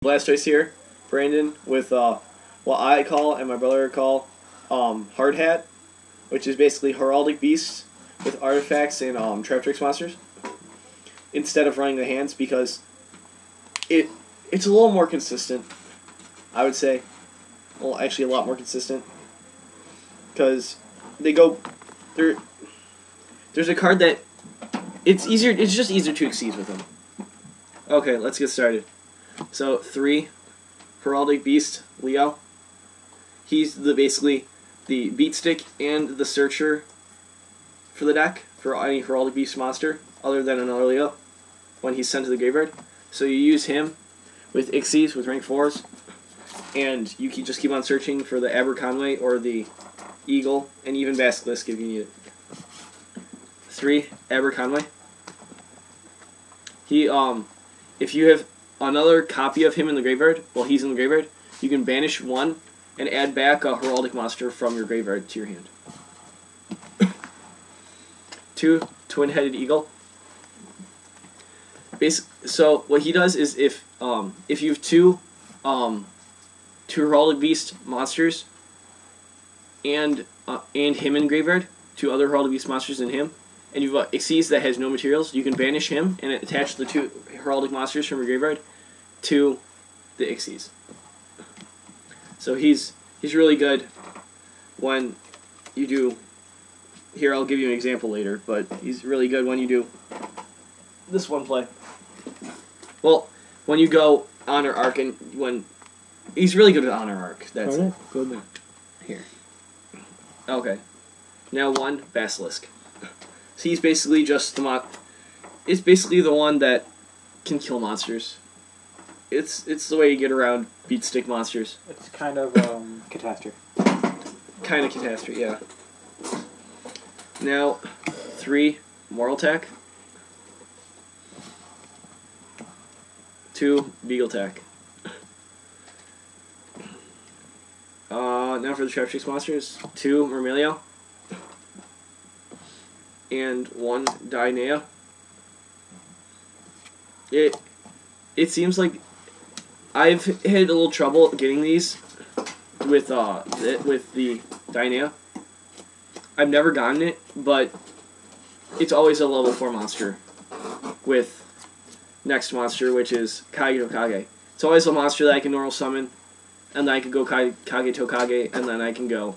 Blastoise here, Brandon, with what I call and my brother call Hard Hat, which is basically Heraldic Beasts with artifacts and Traptrix monsters instead of running the hands, because it's a little more consistent, I would say. Well, actually a lot more consistent, because they go there. There's a card that it's just easier to exceed with them. Okay, let's get started. So 3, Heraldic Beast, Leo. He's basically the beat stick and the searcher for the deck for any Heraldic Beast monster other than another Leo when he's sent to the graveyard. So you use him with Ixies with rank 4s, and you can just keep on searching for the Aberconway or the Eagle, and even Basilisk if you need it. 3, Aberconway. He if you have another copy of him in the graveyard while he's in the graveyard, you can banish one and add back a Heraldic monster from your graveyard to your hand. 2, Twin-Headed Eagle. So what he does is if you have two Heraldic Beast monsters and him in graveyard, 2 other Heraldic Beast monsters and him, and you've got Xyz that has no materials, you can banish him and attach the 2 Heraldic monsters from your graveyard to the Xyz. So he's really good when you do. Here, I'll give you an example later, but he's really good when you do this one play. Well, when you go Honor Arc, and when he's really good at Honor Arc. That's it. Good. Here. Okay. Now 1, Basilisk. So he's basically just it's basically the one that can kill monsters. It's the way you get around beat stick monsters. It's kind of catastrophe. Kind of catastrophe, yeah. Now 3, Moral Tack. 2, Beagle Tack. Now for the Traptrix monsters, 2, Myrmilio. And 1, Dynea. It seems like I've had a little trouble getting these with the Dynea. I've never gotten it, but it's always a level 4 monster with next monster, which is Kage Tokage. It's always a monster that I can normal summon, and then I can go Kage Tokage, and then I can go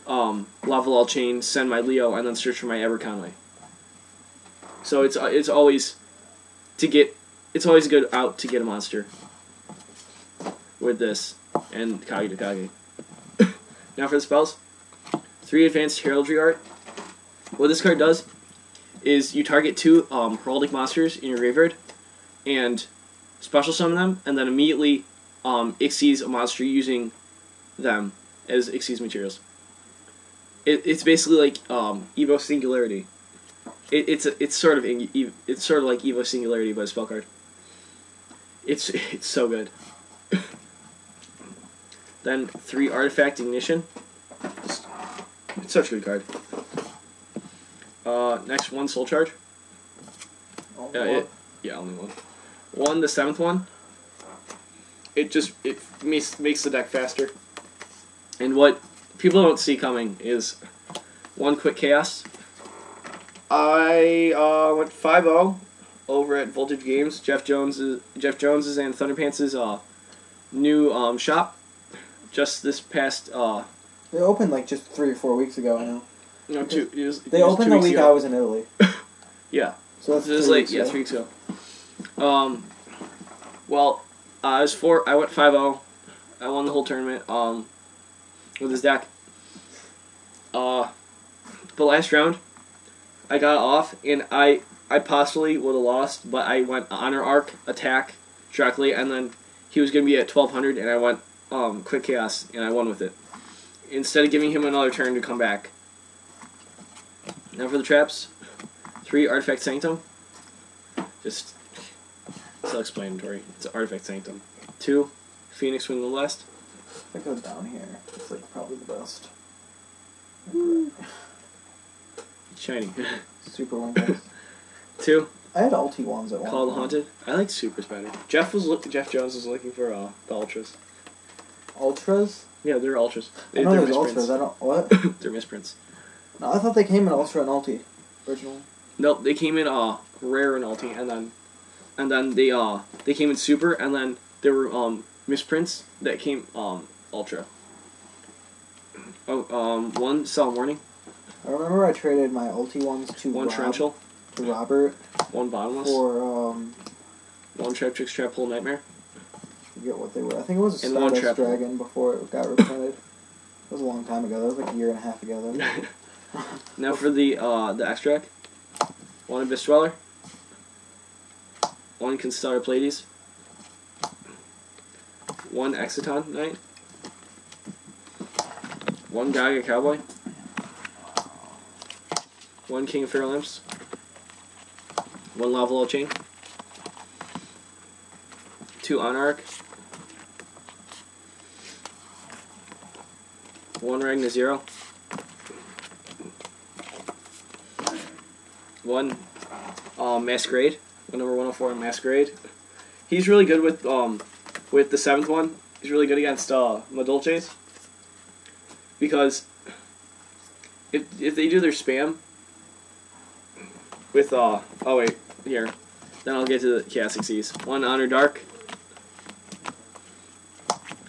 Lava Wall Chain, send my Leo, and then search for my Aberconway. So it's always a good out to get a monster with this and Kage Tokage. Now for the spells. 3, Advanced Heraldry Art. What this card does is you target 2 Heraldic monsters in your graveyard and special summon them, and then immediately Xyz a monster using them as Xyz materials. It's basically like Evo Singularity. It's sort of like Evo Singularity, but a spell card. It's so good. Then 3, Artifact Ignition. It's such a good card. Next 1, Soul Charge. Only one. 1, the 7th one. It makes the deck faster. And what people don't see coming is 1, Quick Chaos. I went 5-0 over at Voltage Games. Jeff Jones's and Thunderpants' new shop. Just this past. They opened like just 3 or 4 weeks ago. I know. No, they opened the week I was in Italy. Yeah. So that's 3 weeks ago. 3 weeks ago. Well, I went 5-0. I won the whole tournament. With his deck. The last round, I got off, and I possibly would have lost, but I went Honor Arc, attack directly, and then he was going to be at 1200, and I went Quick Chaos, and I won with it. Instead of giving him another turn to come back. Now for the traps. 3, Artifact Sanctum. Just self-explanatory. It's Artifact Sanctum. 2, Phoenix Wing of the West. If I go down here, it's like probably the best. Shiny. Super one. 2, I had ulti ones at one Called point. Haunted. I like Super Spider. Jeff Jones was looking for the Ultras. Ultras? Yeah, they're Ultras. I know there's Ultras. I don't... What? They're misprints. No, I thought they came in Ultra and Ulti. Original. Nope, they came in Rare and Ulti, and then they came in Super, and then there were misprints that came Ultra. Oh, one Cell Warning. I remember I traded my Ulti ones to One Torrential. To Robert. One Bottomless. For one Traptrix Trap Hole Nightmare. I forget what they were. I think it was a And one Stardust Dragon before it got reprinted. It was a long time ago. That was like a year and a half ago, though. Now for the extract. One Abyss Dweller. One Constellar Pleiades. One Exciton Knight. One Gaga Cowboy. One King of Feral Imps. One Lavalo Chain. Two Anarch. One Ragna Zero. One Masquerade. One number 104 on Masquerade. He's really good with the 7th one. He's really good against Madolches. Because if they do their spam with oh wait, here. Then I'll get to the Chaos Xyz. One Honor Dark.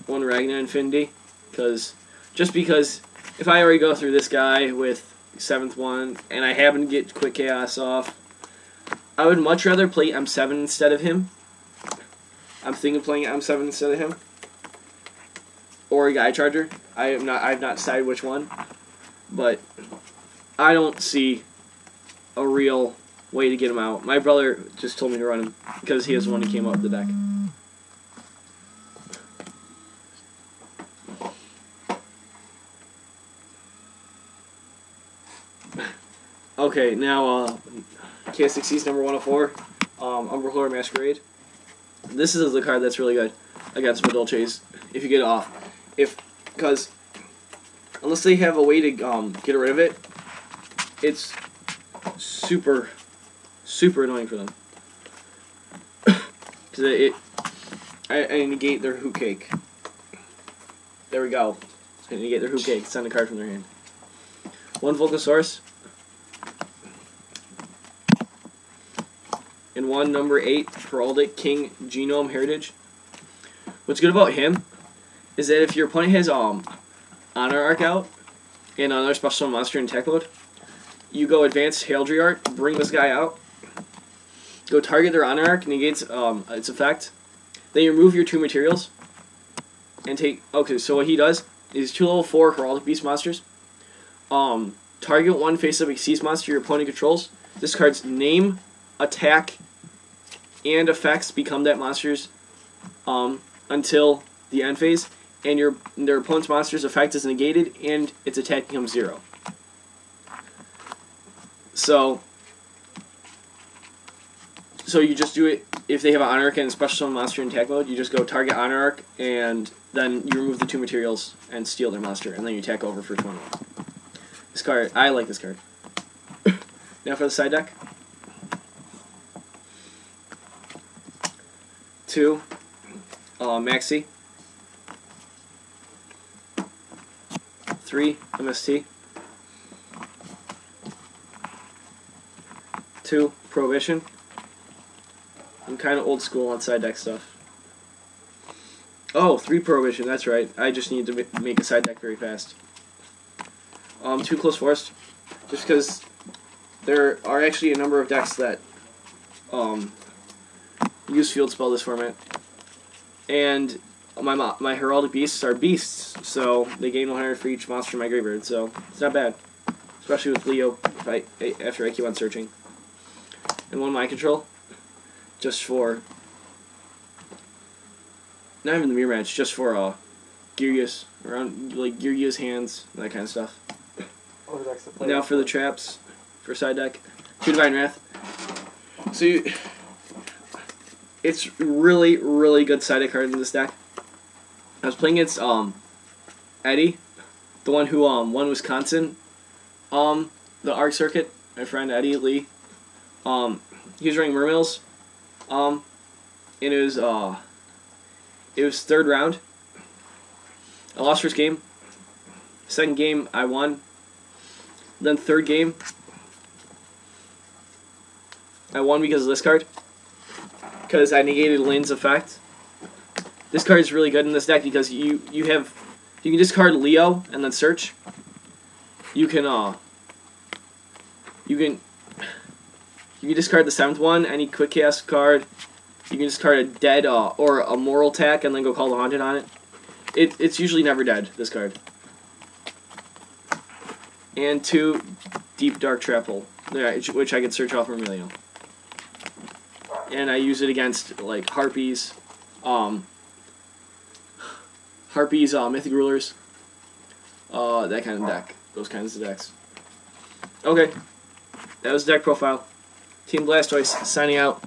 One Ragna Infinity. Because if I already go through this guy with 7th one and I happen to get quick chaos off, I would much rather play M7 instead of him. I'm thinking of playing M7 instead of him. Or a Guy Charger. I've not decided which one. But I don't see a real way to get him out. My brother just told me to run him because he is the one who came up with the deck. Okay, now KS6C's number 104, Umberlord Masquerade. This is the card that's really good against Madolches if you get it off. Because unless they have a way to get rid of it, it's super annoying for them. Because I negate their Hoot Cake. There we go. I negate their Hoot Cake. Send a card from their hand. One Volcasaurus. And one number 8 Hiraldic King Genome Heritage. What's good about him is that if your opponent has Honor Arc out and another special monster in tech mode, you go Advanced Heraldry Art, bring this guy out, go target their Honor Arc, negates its effect, then you remove your 2 materials, and take... Okay, so what he does is 2 level 4 Heraldic Beast monsters, target 1 face-up Xyz monster your opponent controls. This card's name, attack, and effects become that monster's until the end phase, and their opponent's monster's effect is negated and its attack becomes 0. So you just do it if they have an Honor Arc and a special summon monster in attack mode. You just go target Honor Arc and then you remove the 2 materials and steal their monster, and then you attack over for 21. This card, I like this card. Now for the side deck. 2 Maxi. 3 MST. 2 Prohibition. I'm kind of old school on side deck stuff. Oh, 3 Prohibition, that's right. I just need to make a side deck very fast. 2 Close Forest. Just because there are actually a number of decks that use Field Spell this format. And my Heraldic Beasts are beasts, so they gain 100 for each monster in my graveyard, so it's not bad. Especially with Leo after I keep on searching. And 1 Mind Control. Just for... Not even the mirror match, just for Gyrius. Around, like, Gyrius hands, that kind of stuff. Now for the traps, for side deck. 2 Divine Wrath. So it's really, really good side deck card in this deck. I was playing against Eddie, the one who won Wisconsin, the Arc Circuit. My friend Eddie Lee. he was running Mermills. And it was third round. I lost first game. Second game, I won. Then third game, I won because of this card. Because I negated Lynn's effect. This card is really good in this deck because you can discard Leo and then search. You can discard the 7th one, any quick cast card. You can discard a dead or a moral attack and then go Call the Haunted on it. It's usually never dead, this card. And 2 Deep Dark Trap Hole, which I can search off Vermillion. And I use it against like Harpies, Mythic Rulers, that kind of deck, those kinds of decks. Okay, that was deck profile. Team Blastoise signing out.